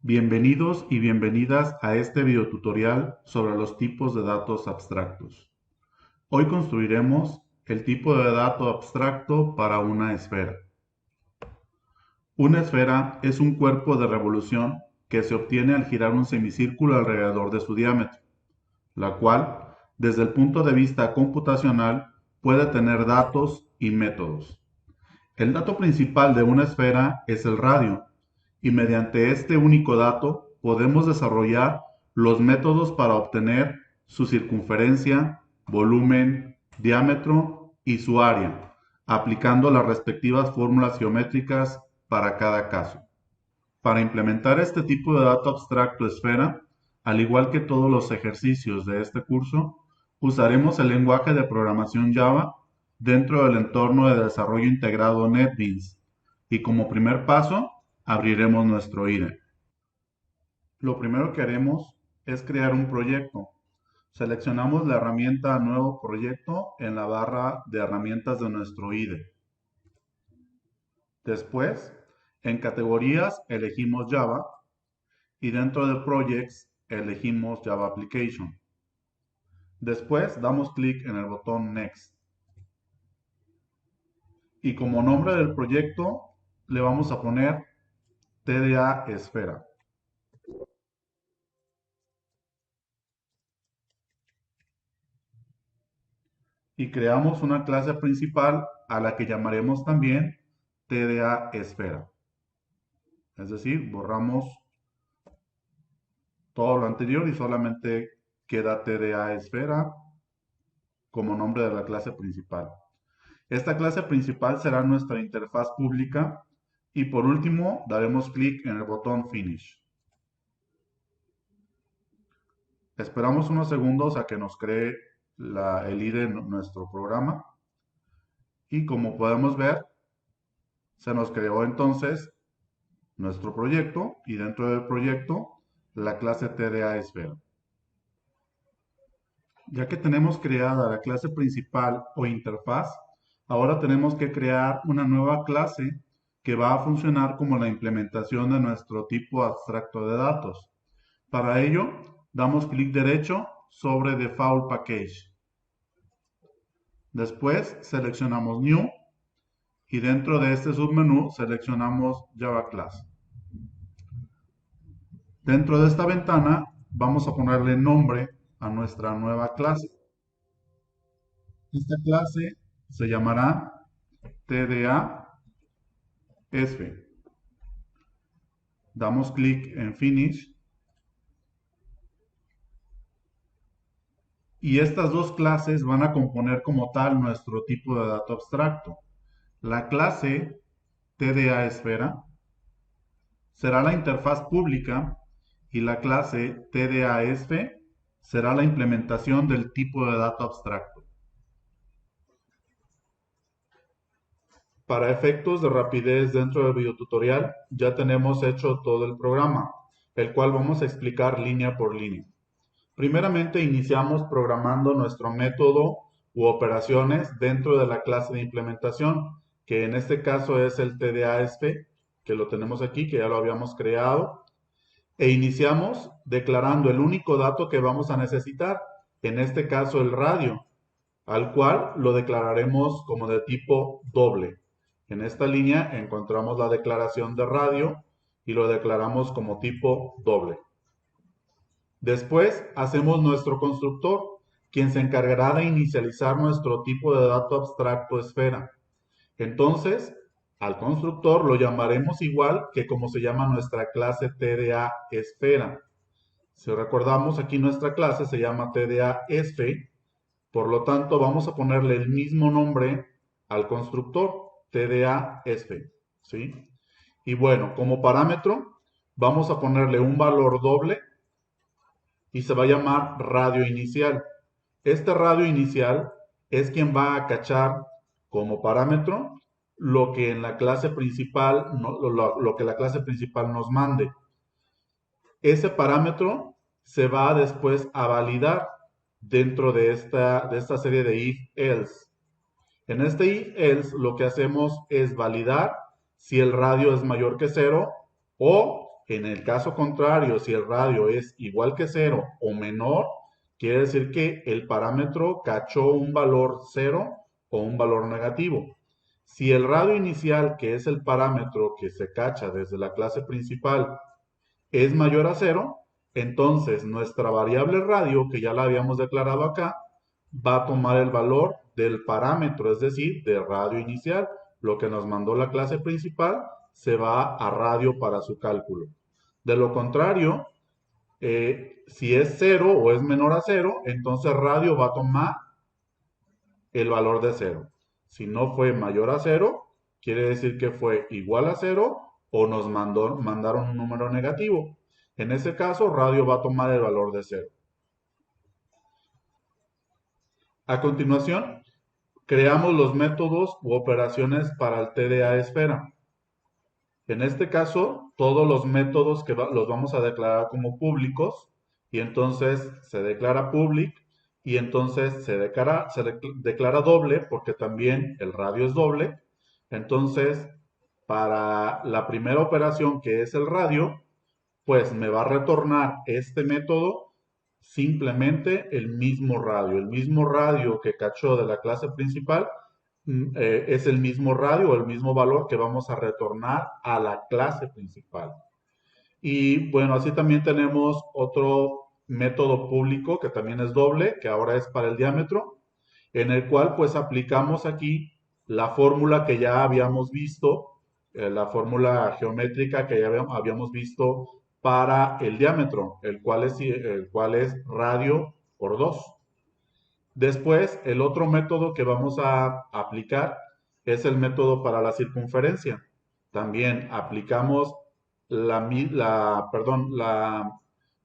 Bienvenidos y bienvenidas a este videotutorial sobre los tipos de datos abstractos. Hoy construiremos el tipo de dato abstracto para una esfera. Una esfera es un cuerpo de revolución que se obtiene al girar un semicírculo alrededor de su diámetro, la cual, desde el punto de vista computacional, puede tener datos y métodos. El dato principal de una esfera es el radio, y mediante este único dato podemos desarrollar los métodos para obtener su circunferencia, volumen, diámetro y su área, aplicando las respectivas fórmulas geométricas para cada caso. Para implementar este tipo de dato abstracto esfera, al igual que todos los ejercicios de este curso, usaremos el lenguaje de programación Java dentro del entorno de desarrollo integrado NetBeans y como primer paso abriremos nuestro IDE. Lo primero que haremos es crear un proyecto. Seleccionamos la herramienta Nuevo Proyecto en la barra de herramientas de nuestro IDE. Después, en categorías elegimos Java y dentro de Projects elegimos Java Application. Después damos clic en el botón Next. Y como nombre del proyecto le vamos a poner TDA Esfera. Y creamos una clase principal a la que llamaremos también TDA Esfera. Es decir, borramos todo lo anterior y solamente queda TDA Esfera como nombre de la clase principal. Esta clase principal será nuestra interfaz pública y por último daremos clic en el botón Finish. Esperamos unos segundos a que nos cree el IDE en nuestro programa y como podemos ver se nos creó entonces nuestro proyecto y dentro del proyecto la clase TDA Esfera. Ya que tenemos creada la clase principal o interfaz, ahora tenemos que crear una nueva clase que va a funcionar como la implementación de nuestro tipo abstracto de datos. Para ello, damos clic derecho sobre Default Package. Después seleccionamos New y dentro de este submenú seleccionamos Java Class. Dentro de esta ventana vamos a ponerle nombre a nuestra nueva clase. Esta clase se llamará TDA Esfe. Damos clic en Finish. Y estas dos clases van a componer como tal nuestro tipo de dato abstracto. La clase TDA Esfera será la interfaz pública y la clase TDA Esfe será la implementación del tipo de dato abstracto. Para efectos de rapidez dentro del videotutorial ya tenemos hecho todo el programa, el cual vamos a explicar línea por línea. Primeramente iniciamos programando nuestro método u operaciones dentro de la clase de implementación, que en este caso es el TDASP, que lo tenemos aquí, que ya lo habíamos creado. E iniciamos declarando el único dato que vamos a necesitar, en este caso el radio, al cual lo declararemos como de tipo doble. En esta línea encontramos la declaración de radio y lo declaramos como tipo doble. Después hacemos nuestro constructor, quien se encargará de inicializar nuestro tipo de dato abstracto esfera. Entonces, al constructor lo llamaremos igual que como se llama nuestra clase TDA esfera. Si recordamos, aquí nuestra clase se llama TDA esfe, por lo tanto vamos a ponerle el mismo nombre al constructor, TDA esfe, ¿sí? Y bueno, como parámetro vamos a ponerle un valor doble y se va a llamar radio inicial. Este radio inicial es quien va a cachar como parámetro lo que en la clase principal, lo que la clase principal nos mande. Ese parámetro se va después a validar dentro de esta serie de if-else. En este if-else lo que hacemos es validar si el radio es mayor que 0 o En el caso contrario, si el radio es igual que cero o menor, quiere decir que el parámetro cachó un valor cero o un valor negativo. Si el radio inicial, que es el parámetro que se cacha desde la clase principal, es mayor a cero, entonces nuestra variable radio, que ya la habíamos declarado acá, va a tomar el valor del parámetro, es decir, del radio inicial. Lo que nos mandó la clase principal se va a radio para su cálculo. De lo contrario, si es cero o es menor a cero, entonces radio va a tomar el valor de cero. Si no fue mayor a cero, quiere decir que fue igual a cero o nos mandaron un número negativo. En ese caso, radio va a tomar el valor de cero. A continuación, creamos los métodos u operaciones para el TDA esfera. En este caso, todos los métodos los vamos a declarar como públicos y entonces se declara public y entonces se declara doble porque también el radio es doble. Entonces, para la primera operación que es el radio, pues me va a retornar este método simplemente el mismo radio que cachó de la clase principal es el mismo radio o el mismo valor que vamos a retornar a la clase principal. Y bueno, así también tenemos otro método público que también es doble, que ahora es para el diámetro, en el cual pues aplicamos aquí la fórmula que ya habíamos visto, la fórmula geométrica que ya habíamos visto para el diámetro, el cual es radio por 2. Después, el otro método que vamos a aplicar es el método para la circunferencia. También aplicamos la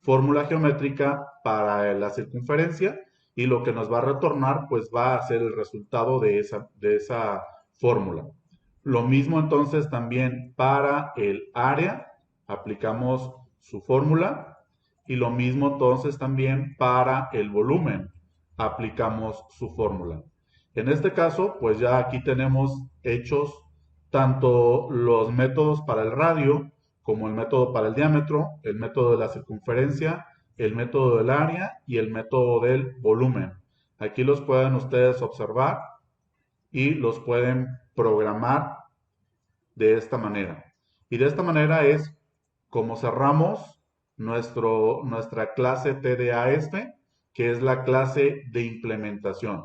fórmula geométrica para la circunferencia y lo que nos va a retornar pues va a ser el resultado de esa fórmula. Lo mismo entonces también para el área, aplicamos su fórmula y lo mismo entonces también para el volumen aplicamos su fórmula. En este caso, pues ya aquí tenemos hechos tanto los métodos para el radio como el método para el diámetro, el método de la circunferencia, el método del área y el método del volumen. Aquí los pueden ustedes observar y los pueden programar de esta manera. Y de esta manera es como cerramos nuestra clase TDA que es la clase de implementación.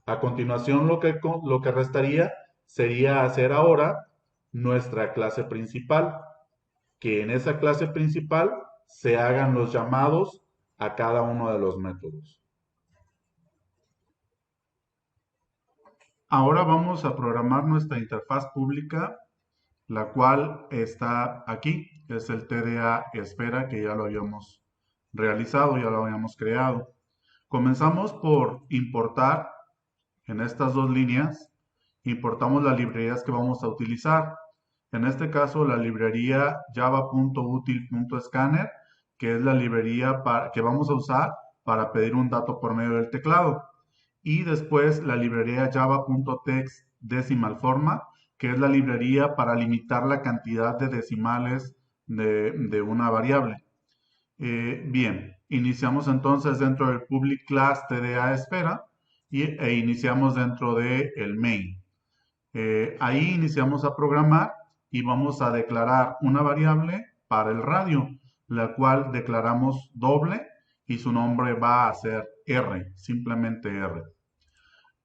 A continuación, lo que restaría sería hacer ahora nuestra clase principal, que en esa clase principal se hagan los llamados a cada uno de los métodos. Ahora vamos a programar nuestra interfaz pública, la cual está aquí, es el TDA esfera que ya lo habíamos realizado, ya lo habíamos creado. Comenzamos por importar en estas dos líneas, importamos las librerías que vamos a utilizar. En este caso, la librería java.util.scanner, que es la librería que vamos a usar para pedir un dato por medio del teclado. Y después la librería java.textDecimalFormat, que es la librería para limitar la cantidad de decimales de una variable. Bien, iniciamos entonces dentro del public class TDA esfera e iniciamos dentro del main. Ahí iniciamos a programar y vamos a declarar una variable para el radio, la cual declaramos doble y su nombre va a ser R, simplemente R.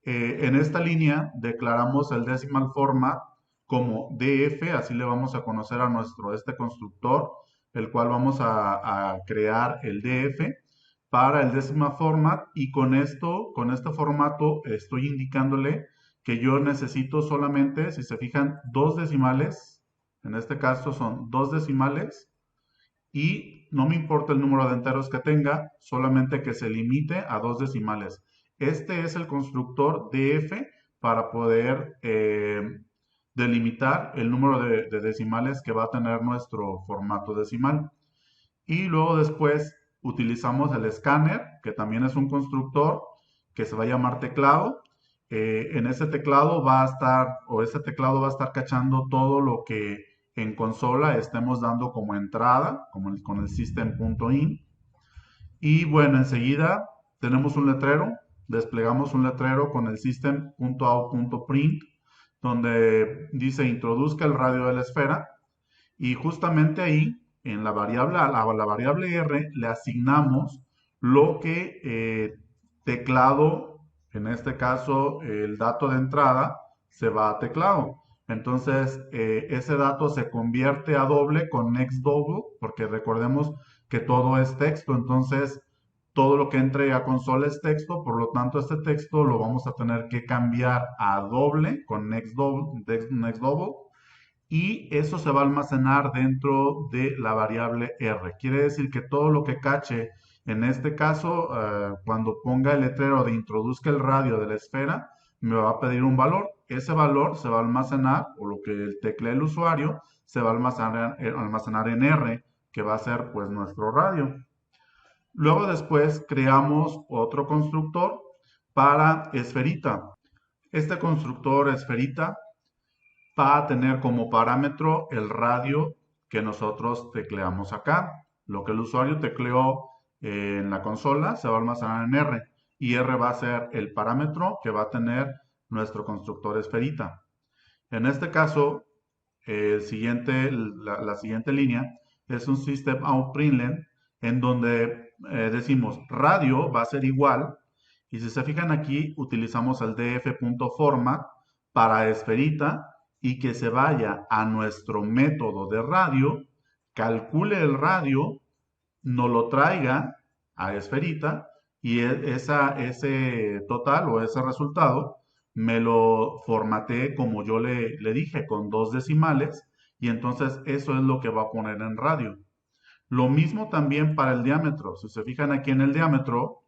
En esta línea declaramos el decimal format como DF, así le vamos a conocer a este constructor, el cual vamos a crear el DF para el decimal format y con este formato estoy indicándole que yo necesito solamente, si se fijan, 2 decimales, en este caso son 2 decimales y no me importa el número de enteros que tenga, solamente que se limite a 2 decimales. Este es el constructor df para poder delimitar el número de decimales que va a tener nuestro formato decimal. Y luego después utilizamos el escáner, que también es un constructor que se va a llamar teclado. En ese teclado va a estar, ese teclado va a estar cachando todo lo que en consola estemos dando como entrada, con el system.in. Y bueno, enseguida tenemos un letrero, desplegamos un letrero con el system.out.print, donde dice introduzca el radio de la esfera, y justamente ahí, en la variable R, le asignamos lo que teclado, en este caso el dato de entrada, se va a teclado. Entonces, ese dato se convierte a doble con next double, porque recordemos que todo es texto, entonces todo lo que entre a consola es texto, por lo tanto este texto lo vamos a tener que cambiar a doble con next double, y eso se va a almacenar dentro de la variable R. Quiere decir que todo lo que cache, en este caso, cuando ponga el letrero de introduzca el radio de la esfera, me va a pedir un valor. Ese valor se va a almacenar, o lo que teclee el usuario, se va a almacenar en R, que va a ser pues nuestro radio. Luego después creamos otro constructor para esferita. Este constructor esferita va a tener como parámetro el radio que nosotros tecleamos acá. Lo que el usuario tecleó en la consola se va a almacenar en R, y R va a ser el parámetro que va a tener nuestro constructor esferita. En este caso, la siguiente línea es un system out println, en donde decimos radio va a ser igual, y si se fijan aquí utilizamos el df.format para esferita, y que se vaya a nuestro método de radio, calcule el radio, nos lo traiga a esferita, y ese total o ese resultado me lo formateé como yo le dije, con 2 decimales, y entonces eso es lo que va a poner en radio. Lo mismo también para el diámetro. Si se fijan aquí en el diámetro,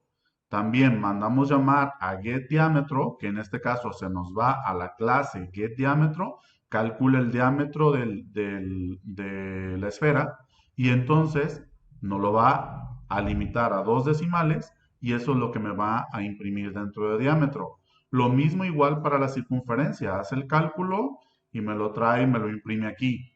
también mandamos llamar a getDiámetro, que en este caso se nos va a la clase getDiámetro, calcula el diámetro de la esfera, y entonces nos lo va a limitar a 2 decimales, y eso es lo que me va a imprimir dentro de diámetro. Lo mismo igual para la circunferencia, hace el cálculo y me lo trae y me lo imprime aquí.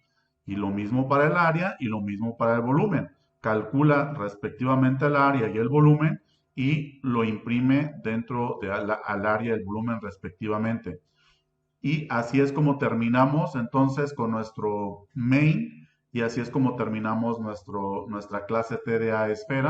Y lo mismo para el área y lo mismo para el volumen. Calcula respectivamente el área y el volumen y lo imprime dentro al área y el volumen respectivamente. Y así es como terminamos entonces con nuestro main, y así es como terminamos nuestra clase TDA esfera.